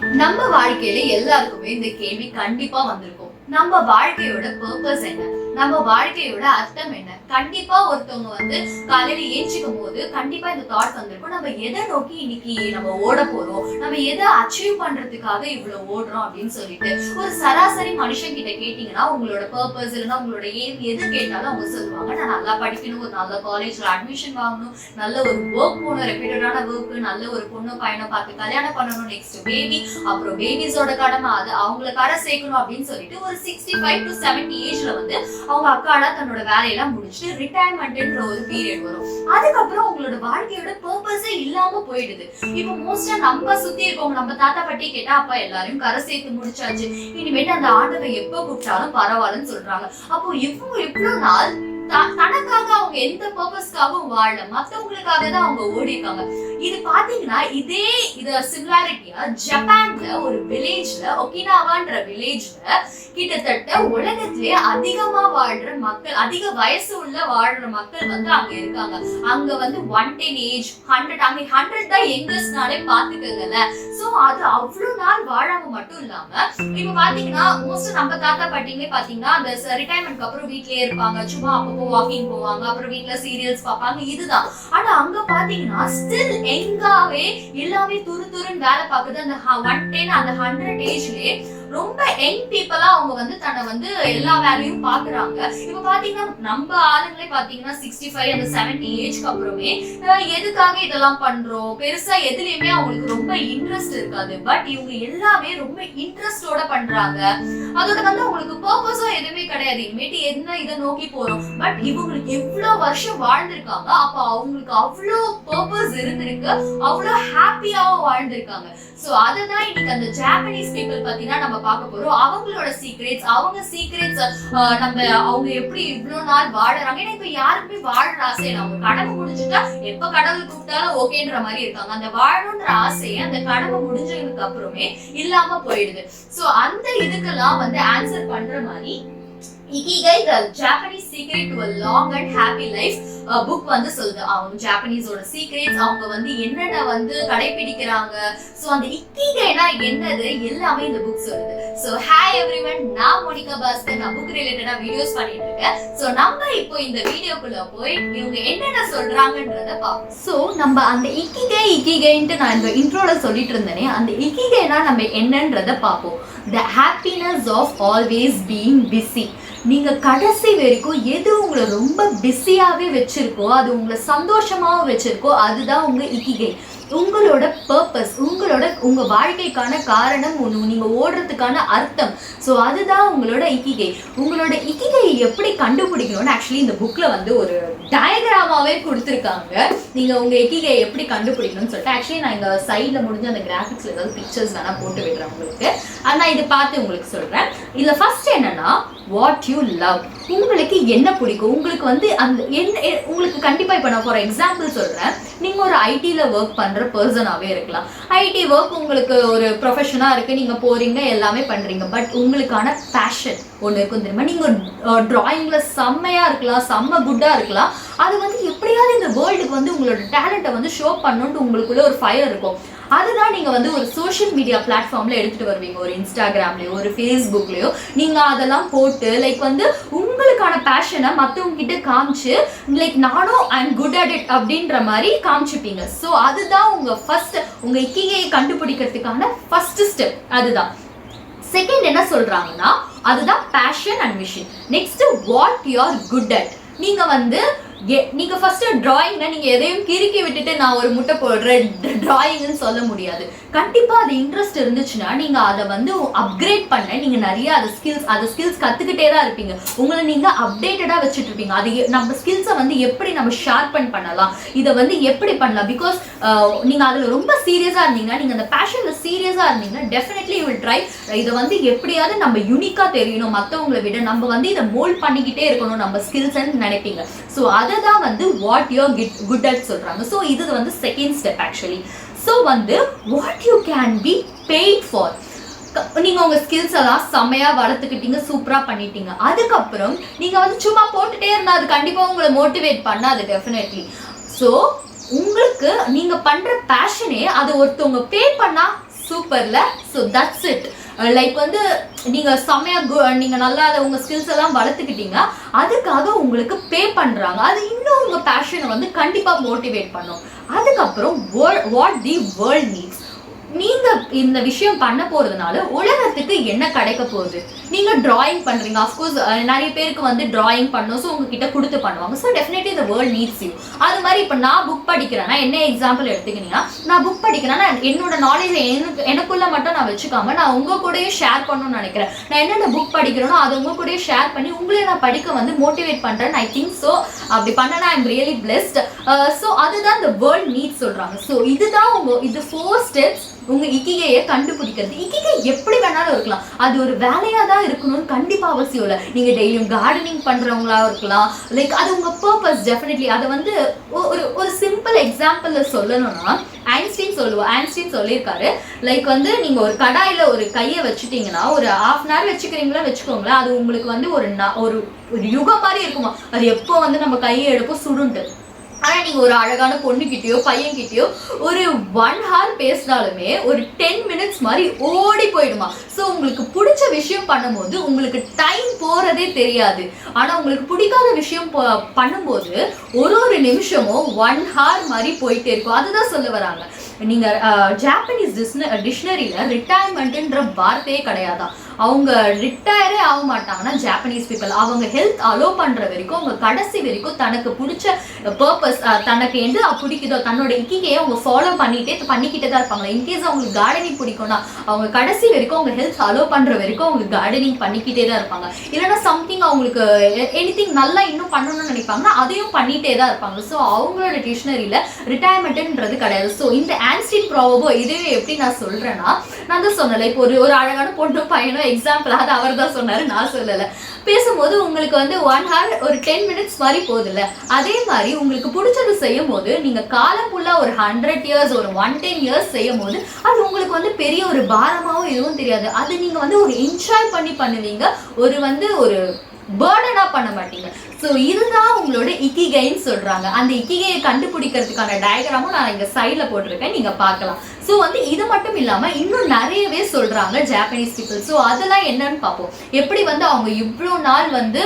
நம்ம வாழ்க்கையில எல்லாருக்குமே இந்த கேள்வி கண்டிப்பா வந்திருக்கும். நம்ம வாழ்க்கையோட பர்பஸ் என்ன, நம்ம வாழ்க்கையோட அர்த்தம் என்ன? கண்டிப்பா ஒருத்தவங்க காலையில ஏஞ்சிக்கும் போது கண்டிப்பா இந்த தாட் வந்திருக்கும், நம்ம எதை நோக்கி இன்னைக்கு நம்ம ஓட போறோம், நம்ம எதை அச்சீவ் பண்றதுக்காக இவ்வளவு ஓடுறோம் அப்படின்னு சொல்லிட்டு. ஒரு சராசரி மனுஷன் கிட்ட கேட்டீங்கன்னா உங்களோட பர்பஸ் இல்லைன்னா உங்களோட ஏம் எது கேட்டாலும் அவங்க சொல்லுவாங்க, நான் நல்லா படிக்கணும், ஒரு நல்ல காலேஜ்ல அட்மிஷன் வாங்கணும், நல்ல ஒரு ஒர்க் போகணும், ரெப்யூட்டடான ஒர்க், நல்ல ஒரு பொண்ணு பையனை பார்த்து கல்யாணம் பண்ணணும், நெக்ஸ்ட் பேபி, அப்புறம் பேபிஸோட கடமை அது அவங்களை கரை சேர்க்கணும் அப்படின்னு சொல்லிட்டு ஒரு 65 to 70 ஏஜ்ல அவங்க அக்காடா தன்னோட வேலையெல்லாம் முடிச்சுட்டு ரிட்டையர்மெண்ட்ன்ற ஒரு பீரியட் வரும். அதுக்கப்புறம் உங்களோட வாழ்க்கையோட பர்பஸே இல்லாம போயிடுது. இப்போ மோஸ்டா நம்ம சுத்தி இருக்கவங்க, நம்ம தாத்தா பாட்டி கேட்டா அப்பா எல்லாரையும் கரை சேர்த்து முடிச்சாச்சு, இனிமேட்டு அந்த ஆண்டவை எப்ப கூப்பிட்டாலும் பரவாயில்லன்னு சொல்றாங்க. அப்போ இவங்க இவ்வளவு நாள் தனக்காக அவங்க எந்த பர்பஸ்க்காகவும் வாழல, மத்தவங்களுக்காக தான் அவங்க ஓடி இருக்காங்க. இது பாத்தீங்கன்னா இத சிமிலாரிட்டியா ஜப்பான்ல ஒரு வில்லேஜ்ல, ஒகினாவான்ற வில்லேஜ்ல கிட்டத்தட்ட உலகத்திலேயே அதிகமா வாழ்ற மக்கள், அதிக வயசு உள்ள வாழ்ற மக்கள் அங்க இருக்காங்க. அங்க 110 ஏஜ் 100, அங்க 100 தான் யங்கஸ்ட்னாலே பாத்துக்கல. சோ அது அவ்வளவு நாள் வாழாம மட்டும் இல்லாம இப்ப பாத்தீங்கன்னா மோஸ்ட் நம்ம தாத்தா பாட்டிங்களே பாத்தீங்கன்னா அந்த ரிட்டையர்மெண்ட்க்கு அப்புறம் வீட்லயே இருப்பாங்க, சும்மா அப்பப்போ வாக்கிங் போவாங்க, அப்புறம் வீட்ல சீரியல்ஸ் பார்ப்பாங்க, இதுதான். ஆனா அங்க பாத்தீங்கன்னா ஸ்டில் எங்காவே எல்லாமே துருன்னு வேலை பார்க்குது. அந்த 110 அந்த 100 ஏஜ்லயே ரொம்ப யங் பீப்புளா அவங்க தன்னை எல்லா வேலையும் பாக்குறாங்க. இப்ப பாத்தீங்கன்னா நம்ம ஆளுங்களே பாத்தீங்கன்னா 65 அந்த 70 ஏஜ்க்கு அப்புறமே எதுக்காக இதெல்லாம் பண்றோம், பெருசா எதுலயுமே அவங்களுக்கு ரொம்ப இன்ட்ரெஸ்ட் இருக்காது. பட் இவங்க எல்லாமே ரொம்ப இன்ட்ரெஸ்டோட பண்றாங்க. அதோட அவங்களுக்கு பர்பஸும் எதுவுமே கிடையாது, இனிமேட்டு என்ன இதை நோக்கி போறோம். பட் இவங்களுக்கு எவ்வளவு வருஷம் வாழ்ந்திருக்காங்க, அப்ப அவங்களுக்கு அவ்வளவு பர்பஸ் இருந்திருக்கு, அவ்வளவு ஹாப்பியாவும் வாழ்ந்திருக்காங்க. சோ அததான் இன்னைக்கு அந்த ஜாப்பனீஸ் பீப்புள் பாத்தீங்கன்னா நம்ம பார்க்க போறோம். அவங்களோட சீக்ரெட்ஸ், அவங்க எப்படி இவ்வளவு நாள் வாழறாங்க. ஏன்னா இப்ப யாருக்குமே வாழற ஆசை இல்லை, அவங்க கடமை முடிஞ்சுட்டா எப்ப கடவுள் கூப்பிட்டாலும் ஓகேன்ற மாதிரி இருக்காங்க. அந்த வாழணுன்ற ஆசையை அந்த கடமை முடிஞ்சதுக்கு அப்புறமே இல்லாம போயிடுது. சோ அந்த இதுக்கெல்லாம் ஆன்சர் பண்ற மாதிரி இகிகை the Japanese secret to a long and happy life book சொல்லுது. அவங்க ஜாப்பனீஸோட சீக்ரெட்ஸ், அவங்க என்னென்ன கடைபிடிக்கிறாங்க. சோ அந்த இக்கிகைனா என்னது எல்லாமே இந்த புக் சொல்லுது. சோ ஹாய் எவ்ரிவன், நான் மோனிகா பாஸ்கர், நான் புக் ரிலேட்டடா வீடியோஸ் பண்ணிட்டு இருக்கேன். சோ நம்ம இப்போ இந்த வீடியோக்குள்ள போய் இவங்க என்னென்ன சொல்றாங்கன்றத பார்ப்போம். சோ நம்ம அந்த இக்கிகைன்ட்டு நான் இந்த இன்ட்ரோல சொல்லிட்டு இருந்தேனே, அந்த இக்கிகைனா நம்ம என்னன்றத பார்ப்போம். The happiness of always being busy. நீங்க கடைசி வரைக்கும் எது உங்களை ரொம்ப பிஸியாவே வச்சிருக்கோ, அது உங்களை சந்தோஷமாவும் வச்சிருக்கோ, அதுதான் உங்க இக்கிகை. உங்களோட பர்பஸ், உங்க வாழ்க்கைக்கான காரணம், நீங்க ஓடுறதுக்கான அர்த்தம். சோ அதுதான் உங்களோட இக்கிகை. உங்களோட இக்கிகை எப்படி கண்டுபிடிக்கணும்னு ஆக்சுவலி இந்த புக்ல ஒரு டயக்ராமாவே கொடுத்துருக்காங்க. நீங்க உங்க இக்கிகை எப்படி கண்டுபிடிக்கணும்னு சொல்லிட்டு ஆக்சுவலி நான் இங்க சைட்ல முடிஞ்ச அந்த கிராஃபிக்ஸ்ல ஏதாவது பிக்சர்ஸ் வேணா போட்டு விடுறேன் உங்களுக்கு. ஆனா இது பார்த்து உங்களுக்கு சொல்றேன். இதுல ஃபர்ஸ்ட் என்னன்னா வாட் யூ லவ். உங்களுக்கு என்ன பிடிக்கும், உங்களுக்கு அந்த உங்களுக்கு கண்டிப்பா இப்ப நான் ஃபார் எக்ஸாம்பிள் சொல்றேன். நீங்க ஒரு ஐடில ஒர்க் பண்ற பர்சனாவே இருக்கலாம். ஐடி ஒர்க் உங்களுக்கு ஒரு ப்ரொஃபஷனா இருக்கு, நீங்க போறீங்க, எல்லாமே பண்றீங்க. பட் உங்களுக்கான பேஷன் ஒண்ணு இருக்கும் தெரியுமா? நீங்க டிராயிங்ல செம்மையா இருக்கலாம், செம்ம குட்டா இருக்கலாம். அது எப்படியாவது இந்த வேர்ல்டுக்கு உங்களோட டேலண்ட்டை ஷோ பண்ணணும்னு உங்களுக்குள்ள ஒரு ஃபயர் இருக்கும். அதுதான் நீங்க ஒரு சோஷியல் மீடியா பிளாட்ஃபார்ம்ல எடுத்துட்டு வருவீங்க. ஒரு இன்ஸ்டாகிராம்லயோ ஒரு ஃபேஸ்புக்லயோ நீங்க அதெல்லாம் போட்டு உங்களுக்கான பேஷனை மத்தவங்க கிட்ட காமிச்சு நானும் ஐ அம் குட் அட் இட் அப்படின்ற மாதிரி காமிச்சுப்பீங்க. ஸோ அதுதான் உங்க இக்கிகையை கண்டுபிடிக்கிறதுக்கான ஃபர்ஸ்ட் ஸ்டெப். அதுதான். செகண்ட் என்ன சொல்றாங்கன்னா அதுதான் passion and mission. Next what you are good at. நீங்க ஃபர்ஸ்ட் டிராயிங்னா நீங்க எதையும் கிறுக்கி விட்டுட்டு நான் ஒரு முட்டை போடுறேன் டிராயிங்னு சொல்ல முடியாது. கண்டிப்பா அது இன்ட்ரெஸ்ட் இருந்துச்சுன்னா நீங்க அதை அப்கிரேட் பண்ண நீங்க நிறைய அந்த ஸ்கில்ஸ் கத்துக்கிட்டே தான் இருப்பீங்க. உங்களை நீங்க அப்டேட்டடா வச்சுட்டு இருப்பீங்க. அது நம்ம ஸ்கில்ஸை எப்படி நம்ம ஷார்பன் பண்ணலாம், இதை எப்படி பண்ணலாம். பிகாஸ் நீங்க அதுல ரொம்ப சீரியஸா இருந்தீங்கன்னா, நீங்க அந்த பேஷன்ல சீரியஸா இருந்தீங்கன்னா டெஃபினெட்லி யூ வில் ட்ரை. இதை எப்படியாவது நம்ம யூனிக்கா தெரியணும் மற்றவங்களை விட, நம்ம இதை மோல்ட் பண்ணிக்கிட்டே இருக்கணும் நம்ம ஸ்கில்ஸ்ன்னு நினைப்பீங்க. ஸோ அதுதான் வாட் யூ குட் அட் சொல்றாங்க. ஸோ இது second step actually. So what you can be paid for. நீங்க உங்க ஸ்கில்ஸ் எல்லாம் செம்மையா வளர்த்துக்கிட்டீங்க, சூப்பரா பண்ணிட்டீங்க. அதுக்கப்புறம் நீங்க சும்மா போட்டுட்டே இருந்தா அது கண்டிப்பா உங்களை மோட்டிவேட் பண்ணாது டெஃபினெட்லி. ஸோ உங்களுக்கு நீங்க பண்ற பேஷனே அது ஒருத்தவங்க பே பண்ணா சூப்பர்ல. So that's it. லைக் வந்து நீங்க செம்மையா நீங்க நல்லா உங்க ஸ்கில்ஸ் எல்லாம் வளர்த்துக்கிட்டீங்க, அதுக்காக உங்களுக்கு பே பண்றாங்க. அது இன்னும் உங்க பேஷனை வந்து கண்டிப்பா மோட்டிவேட் பண்ணும். அதுக்கப்புறம் வாட் தி வேர்ல்ட் நீட்ஸ். நீங்க இந்த விஷயம் பண்ண போறதுனால உலகத்துக்கு என்ன கிடைக்க போகுது? நீங்க டிராயிங் பண்றீங்க, அஃப்கோர்ஸ் நிறைய பேருக்கு வந்து டிராயிங் பண்ணும், ஸோ உங்ககிட்ட கொடுத்து பண்ணுவாங்க. ஸோ டெஃபினெட்லி இந்த வேர்ல்ட் நீட்ஸ் யூ. அது மாதிரி இப்போ நான் புக் படிக்கிறேன்னா, என்ன எக்ஸாம்பிள் எடுத்துக்கிட்டீங்கன்னா, நான் புக் படிக்கிறேன்னா என்னோட நாலேஜ் எனக்குள்ள மட்டும் நான் வச்சுக்காம நான் உங்க கூடயும் ஷேர் பண்ணணும்னு நினைக்கிறேன். நான் என்னென்ன புக் படிக்கிறேனோ அதை உங்க கூட ஷேர் பண்ணி உங்களே நான் படிக்க வந்து மோட்டிவேட் பண்றேன். ஐ திங்க் ஸோ அப்படி பண்ணனா I am really blessed. So அதுதான் இந்த வேர்ல்ட் நீட்ஸ் சொல்றாங்க. ஸோ இதுதான் இது 4 ஸ்டெப்ஸ் உங்க இக்கிகையை கண்டுபிடிக்கிறது. இக்கிகை எப்படி வேணாலும் இருக்கலாம், அது ஒரு வேலையா தான் இருக்கணும்னு கண்டிப்பா அவசியம் இல்லை. நீங்க டெய்லியும் கார்டனிங் பண்றவங்களா இருக்கலாம், லைக் அது உங்க பர்பஸ். டெஃபினெட்லி அதை வந்து ஒரு சிம்பிள் எக்ஸாம்பிள்ல சொல்லணும்னா ஐன்ஸ்டீன் சொல்லியிருக்காரு, லைக் வந்து நீங்க ஒரு கடாயில ஒரு கையை வச்சுட்டீங்கன்னா ஒரு 1/2 hour வச்சுக்கிறீங்களா வச்சுக்கோங்களேன், அது உங்களுக்கு வந்து ஒரு யுகம் மாதிரி இருக்குமா. அது எப்போ வந்து நம்ம கையை எடுப்போம் சுடுண்டு. ஆனா நீங்க ஒரு அழகான பொண்ணுகிட்டயோ பையன்கிட்டயோ ஒரு 1 hour பேசினாலுமே ஒரு 10 minutes மாதிரி ஓடி போயிடுமா. ஸோ உங்களுக்கு பிடிச்ச விஷயம் பண்ணும்போது உங்களுக்கு டைம் போறதே தெரியாது. ஆனா உங்களுக்கு பிடிக்காத விஷயம் பண்ணும்போது ஒரு நிமிஷமும் 1 hour மாதிரி போயிட்டே இருக்கும். அதுதான் சொல்ல வராங்க. நீங்க ஜாப்பனீஸ் டிக்ஷனரியில ரிட்டையர்மெண்ட்ன்ற வார்த்தையே கிடையாதான். அவங்க ரிட்டையரே ஆக மாட்டாங்கன்னா ஜாப்பனீஸ் பீப்புள் அவங்க ஹெல்த் அலோ பண்ற வரைக்கும் அவங்க கடைசி வரைக்கும் தனக்கு பிடிச்ச பர்பஸ், தனக்கு எது பிடிக்குதோ தன்னோட இக்கிகையை அவங்க ஃபாலோ பண்ணிக்கிட்டே தான் இருப்பாங்க. இன்கேஸ் அவங்களுக்கு கார்டனிங் பிடிக்கும்னா அவங்க கடைசி வரைக்கும் அவங்க ஹெல்த் அலோ பண்ற வரைக்கும் அவங்க கார்டனிங் பண்ணிக்கிட்டே தான் இருப்பாங்க. இல்லைன்னா சம்திங் அவங்களுக்கு எனிதிங் நல்லா இன்னும் பண்ணணும்னு நினைப்பாங்கன்னா அதையும் பண்ணிட்டே தான் இருப்பாங்க. ஸோ அவங்களோட டிக்ஷனரியில ரிட்டையர்மெண்ட்ன்றது கிடையாது. ஸோ இந்த ஆன்ஸ்டீன் ப்ராவர்போ இதுவே எப்படி நான் சொல்றேன்னா, நான் தான் சொன்னேன் இப்போ ஒரு அழகான பொண்ணு பையனோ எக்ஸாம்பிள், அது அவர் தான் சொன்னாரு, நான் சொல்லலை. பேசும்போது உங்களுக்கு வந்து 1 hour ஒரு 10 minutes மாதிரி போகுதுல்ல, அதே மாதிரி உங்களுக்கு பிடிச்சது செய்யும் போது நீங்க காலம் ஃபுல்லா ஒரு 100 years ஒரு 110 years செய்யும் போது அது உங்களுக்கு வந்து பெரிய ஒரு பாரமாவும் எதுவும் தெரியாது. அது நீங்க வந்து ஒரு என்ஜாய் பண்ணி பண்ணுவீங்க, ஒரு பேர்டனா பண்ண மாட்டீங்க. ஸோ இதுதான் உங்களோட இக்கிகைன்னு சொல்றாங்க. அந்த இக்கிகையை கண்டுபிடிக்கிறதுக்கான டயக்ராமும் நான் இங்க சைட்ல போட்டிருக்கேன், நீங்க பார்க்கலாம். ஸோ வந்து இது மட்டும் இல்லாம இன்னும் நிறையவே சொல்றாங்க ஜாப்பனீஸ் பீப்புள். ஸோ அதெல்லாம் என்னன்னு பார்ப்போம். எப்படி வந்து அவங்க இவ்வளோ நாள் வந்து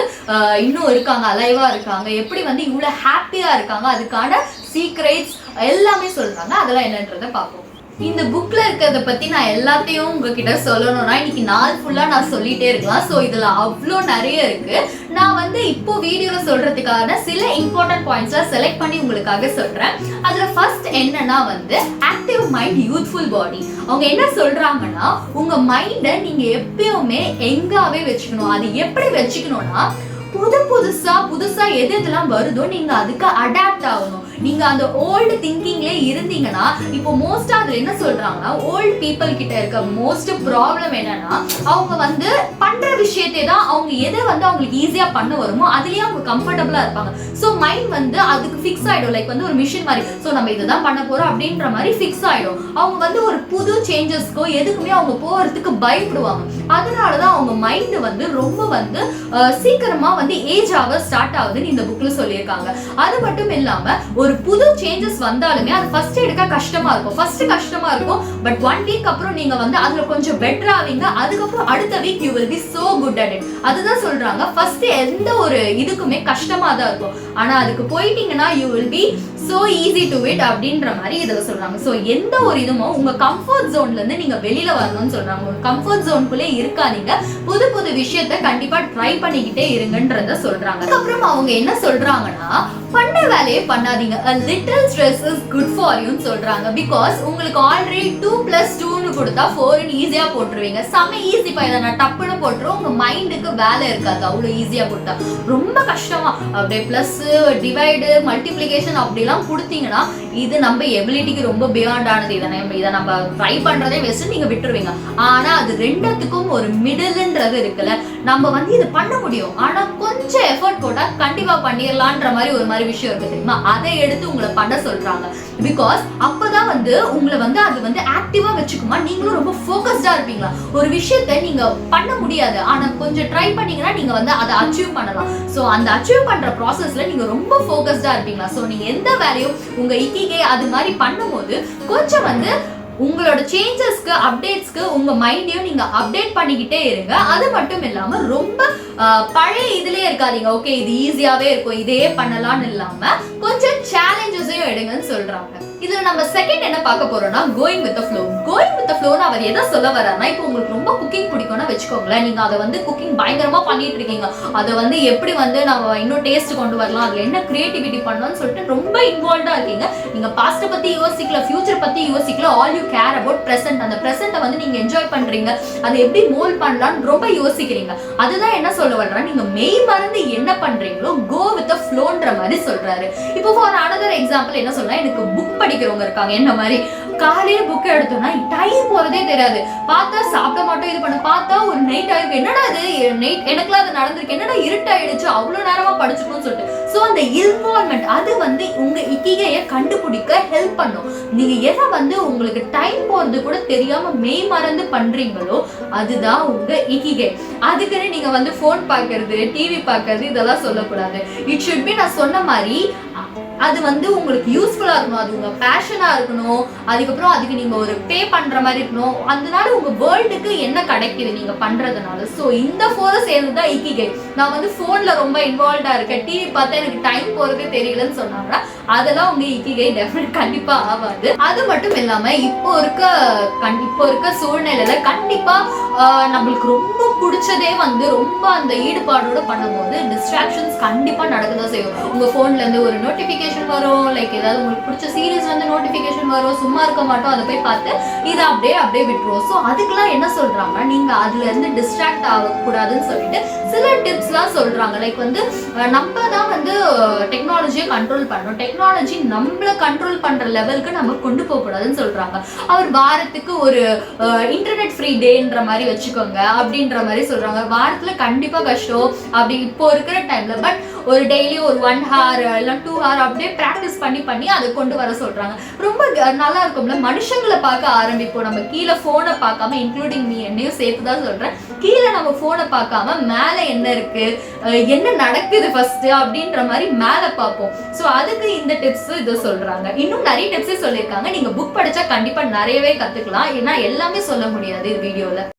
இன்னும் இருக்காங்க, அலைவா இருக்காங்க, எப்படி வந்து இவ்வளோ ஹாப்பியா இருக்காங்க, அதுக்கான சீக்ரெட்ஸ் எல்லாமே சொல்றாங்க. அதெல்லாம் என்னன்றதை பார்ப்போம். இந்த புக்ல இருக்கிறத பத்தி நான் எல்லாத்தையும் உங்ககிட்ட சொல்லணும்னா இன்னைக்கு நாள் ஃபுல்லா நான் சொல்லிட்டே இருக்கலாம். ஸோ இதுல அவ்வளோ நிறைய இருக்கு. நான் வந்து இப்போ வீடியோல சொல்றதுக்கான சில இம்பார்ட்டன்ட் பாயிண்ட்ஸ்லாம் செலக்ட் பண்ணி உங்களுக்காக சொல்றேன். அதுல ஃபர்ஸ்ட் என்னன்னா வந்து ஆக்டிவ் மைண்ட் யூத்ஃபுல் பாடி. அவங்க என்ன சொல்றாங்கன்னா உங்க மைண்டை நீங்க எப்பயுமே எங்காவே வச்சுக்கணும். அது எப்படி வச்சுக்கணும்னா புதுசா எதெல்லாம் வருதோ நீங்க அதுக்கு அடாப்ட் ஆகணும். நீங்க அந்த ஓல்டு திங்கிங்ல இருந்தீங்கன்னா, இப்போ மோஸ்டா அதுல என்ன சொல்றாங்கன்னா ஓல்டு பீப்புள் கிட்ட இருக்க மோஸ்ட் ப்ராப்ளம் என்னன்னா அவங்க வந்து பண்ற விஷயத்தை தான் அவங்க எதை வந்து அவங்களுக்கு ஈஸியா பண்ண வருமோ அதுலயே அவங்க கம்ஃபர்டபுளா இருப்பாங்க. ஸோ மைண்ட் வந்து அதுக்கு ஃபிக்ஸ் ஆயிடும். லைக் வந்து ஒரு மிஷின் மாதிரி. ஸோ நம்ம இதுதான் பண்ண போறோம் அப்படின்ற மாதிரி ஃபிக்ஸ் ஆயிடும். அவங்க வந்து ஒரு புது சேஞ்சஸ்க்கோ எதுக்குமே அவங்க போறதுக்கு பயப்படுவாங்க. அதனாலதான் அவங்க மைண்ட் வந்து ரொம்ப வந்து சீக்கிரமா வந்து ஏஜ் ஆக ஸ்டார்ட் ஆகுதுன்னு இந்த புக்ல சொல்லியிருக்காங்க. அது மட்டும் இல்லாம ஒரு புது சேஞ்சஸ் வந்தாலுமே அது ஃபர்ஸ்ட் எடுக்க கஷ்டமா இருக்கும். பட் 1 week அப்புறம் நீங்க வந்து அதுல கொஞ்சம் பெட்டர் ஆவீங்க. அதுக்கப்புறம் அடுத்த week you will be so good at it. அதுதான் சொல்றாங்க. ஃபர்ஸ்ட் எந்த ஒரு இதுக்குமே கஷ்டமா தான் இருக்கும், ஆனா அதுக்கு போயிட்டீங்கன்னா you will be so easy to it அப்படின்ற மாதிரி இதை சொல்றாங்க. ஸோ எந்த ஒரு இதுமோ உங்க கம்ஃபர்ட் ஜோன்ல இருந்து நீங்க வெளியில வரணும்னு சொல்றாங்க. உங்க கம்ஃபர்ட் ஜோனுக்குள்ளே இருக்காதீங்க, புது விஷயத்த கண்டிப்பா ட்ரை பண்ணிக்கிட்டே இருங்கன்றத சொல்றாங்க. அதுக்கப்புறம் அவங்க என்ன சொல்றாங்கன்னா பண்ண வேலையே பண்ணாதீங்க. a little stress is good for you ன்னு சொல்றாங்க. பிகாஸ் உங்களுக்கு ஆல்ரெடி 2+2 கொடுத்தா 4 ஈஸியா போட்டுருவீங்க. செம ஈஸி இதை நான் டப்புன்னு போட்டுரும். உங்க மைண்டுக்கு வேலை இருக்காது. அவ்வளவு ஈஸியா போட்டா ரொம்ப கஷ்டமா அப்படியே பிளஸ் டிவைடு மல்டிப்ளிகேஷன் அப்படிலாம் கொடுத்தீங்கன்னா இது நம்ம எபிலிட்டிக்கு ரொம்ப பியாண்ட் ஆனது. இதை நம்ம ட்ரை பண்றதே வேஸ்ட், நீங்க விட்டுருவீங்க. ஆனா அது ரெண்டுத்துக்கும் ஒரு மிடில்ன்றது இருக்குல்ல, நம்ம வந்து இது பண்ண முடியும், ஆனா கொஞ்சம் எஃபர்ட் போட்டா கண்டிப்பா பண்ணிடலான்ற மாதிரி ஒரு மாதிரி விஷயம் இருக்கு தெரியுமா, அதை எடுத்து உங்களை பண்ண சொல்றாங்க. பிகாஸ் அப்பதான் வந்து உங்களை வந்து அது வந்து ஆக்டிவா வச்சுக்குமா, நீங்களும் ரொம்ப ஃபோக்கஸ்டா இருப்பீங்களா. ஒரு விஷயத்த நீங்க பண்ண முடியாது, ஆனா கொஞ்சம் ட்ரை பண்ணீங்கன்னா நீங்க வந்து அதை அச்சீவ் பண்ணலாம். ஸோ அந்த அச்சீவ் பண்ற ப்ராசஸ்ல நீங்க ரொம்ப ஃபோக்கஸ்டா இருப்பீங்களா. ஸோ நீங்க எந்த வேலையும் உங்க இக்கிகை அது மாதிரி பண்ணும்போது கொஞ்சம் வந்து உங்களோட சேஞ்சஸ்க்கு அப்டேட்ஸ்க்கு உங்க மைண்டையும் நீங்க அப்டேட் பண்ணிக்கிட்டே இருங்க. அது மட்டும் இல்லாம ரொம்ப பழைய இதுலயே இருக்காதீங்க. ஓகே இது ஈஸியாவே இருக்கும் இதே பண்ணலாம்னு இல்லாம கொஞ்சம் சேலஞ்சஸையும் எடுங்கன்னு சொல்றாங்க. இதுல நம்ம செகண்ட் என்ன பார்க்க போறோம்னா going with the flow. Going with the ஃப்ளோன்னு அவர் எதை சொல்ல வர்றாருன்னா, இப்போ உங்களுக்கு ரொம்ப குக்கிங் பிடிக்கும்னா வச்சுக்கோங்களேன், நீங்க அதை வந்து குக்கிங் பயங்கரமா பண்ணிட்டு இருக்கீங்க, அதை வந்து எப்படி வந்து நம்ம இன்னும் டேஸ்ட் கொண்டு வரலாம், அதுல என்ன கிரியேட்டிவிட்டி பண்ணலாம்னு சொல்லிட்டு ரொம்ப இன்வால்வ்டா இருக்கீங்க. நீங்க பாஸ்ட் பத்தி யோசிக்கல, ஃபியூச்சர் பத்தி யோசிக்கல, all you care about present. அந்த பிரசன்ட்டை வந்து நீங்க என்ஜாய் பண்றீங்க, அதை எப்படி மோல்ட் பண்ணலாம்னு ரொம்ப யோசிக்கிறீங்க. அதுதான் என்ன சொல்ல வர்றேன், நீங்க மெய் மறந்து என்ன பண்றீங்களோ கோ வித் தி ஃப்ளோன்ற மாதிரி சொல்றாரு. இப்போ ஃபார் அனதர் எக்ஸாம்பிள் என்ன சொல்லலாம், எனக்கு புக் படிக்கிறவங்க இருக்காங்க என்ன மாதிரி, காலையில புக் எடுத்தோம்னா டைம் போறதே தெரியாது, பார்த்தா சாப்பிட மாட்டோம், இது பண்ண பார்த்தா ஒரு நைட் ஆயிருக்கு, என்னடா இது நைட் எனக்குலாம் அது நடந்திருக்கு, என்னடா இருட்டாயிடுச்சு அவ்வளவு நேரமா படிச்சுக்கணும்னு சொல்லிட்டு. சோ அந்த இன்வால்வ்மெண்ட் அது வந்து உங்க இக்கிகையை கண்டுபிடிக்க ஹெல்ப் பண்ணும். நீங்க எதை வந்து உங்களுக்கு டைம் போறது கூட தெரியாம மெய் மறந்து பண்றீங்களோ அதுதான் உங்க இக்கிகை. அதுக்குன்னு நீங்க வந்து போன் பாக்குறது, டிவி பாக்குறது இதெல்லாம் சொல்லக்கூடாது. இட் ஷுட் பி நான் சொன்ன மாதிரி அது வந்து உங்களுக்கு யூஸ்ஃபுல்லா இருக்கணும், அது உங்க பேஷனா இருக்கணும், அதுக்கப்புறம் அதுக்கு நீங்க ஒரு பே பண்ற மாதிரி இருக்கணும். அதனால உங்க வேர்ல்டுக்கு என்ன கிடைக்குது நீங்க பண்றதுனால. சோ இந்த ஃபோர் சேர்ந்துதான் இக்கிகை. நான் வந்து போன்ல ரொம்ப இன்வால்வ்டா இருக்கேன், டிவி பார்த்தா எனக்கு டைம் போறதே தெரியலன்னு சொன்னாங்கன்னா அதெல்லாம் உங்க இக்கிகை கண்டிப்பா ஆகாது. அது மட்டும் இல்லாம இப்போ இருக்க சூழ்நிலையில கண்டிப்பா நம்மளுக்கு ரொம்ப பிடிச்சதே வந்து ரொம்ப அந்த ஈடுபாடோட பண்ணும்போது டிஸ்ட்ராக்ஷன்ஸ் கண்டிப்பா நடக்கதான் செய்யும். உங்க போன்ல இருந்து ஒரு நோட்டிபிகேஷன் வரும், லைக் ஏதாவது உங்களுக்கு பிடிச்ச சீரீஸ் வந்து நோட்டிபிகேஷன் வரும், சும்மா இருக்க மாட்டோம், அதை போய் பார்த்து இதை அப்படியே விட்டுருவோம். ஸோ அதுக்கெல்லாம் என்ன சொல்றாங்க, நீங்க அதுல இருந்து டிஸ்ட்ராக்ட் ஆகக்கூடாதுன்னு சொல்லிட்டு சில டிப்ஸ் எல்லாம் சொல்றாங்க. லைக் வந்து நம்ம தான் வந்து டெக்னாலஜியை கண்ட்ரோல் பண்ணணும், டெக்னாலஜி நம்மள கண்ட்ரோல் பண்ற லெவலுக்கு நம்ம கொண்டு போக கூடாதுன்னு சொல்றாங்க. அவர் வாரத்துக்கு ஒரு இன்டர்நெட் ஃப்ரீ டேன்ற மாதிரி வச்சுக்கோங்க அப்படின்ற மாதிரி சொல்றாங்க. வாரத்துல கண்டிப்பா கஷ்டம் அப்படி இப்போ இருக்கிற டைம்ல, பட் ஒரு டெய்லி ஒரு 1 hour இல்ல 2 hour அப்படியே பிராக்டிஸ் பண்ணி அதை கொண்டு வர சொல்றாங்க. ரொம்ப நல்லா இருக்கும்ல. மனுஷங்களை பார்க்க ஆரம்பிப்போம், நம்ம கீழே போனை பார்க்காம, இன்க்ளூடிங் நீ என்னையும் சேர்த்துதான் சொல்றேன், கீழே நம்ம போனை பார்க்காம மேல என்ன இருக்கு என்ன நடக்குது ஃபர்ஸ்ட் அப்படின்ற மாதிரி மேல பார்ப்போம். ஸோ அதுக்கு இந்த டிப்ஸ் இதை சொல்றாங்க. இன்னும் நிறைய டிப்ஸே சொல்லியிருக்காங்க. நீங்க புக் படிச்சா கண்டிப்பா நிறையவே கத்துக்கலாம், ஏன்னா எல்லாமே சொல்ல முடியாது வீடியோல.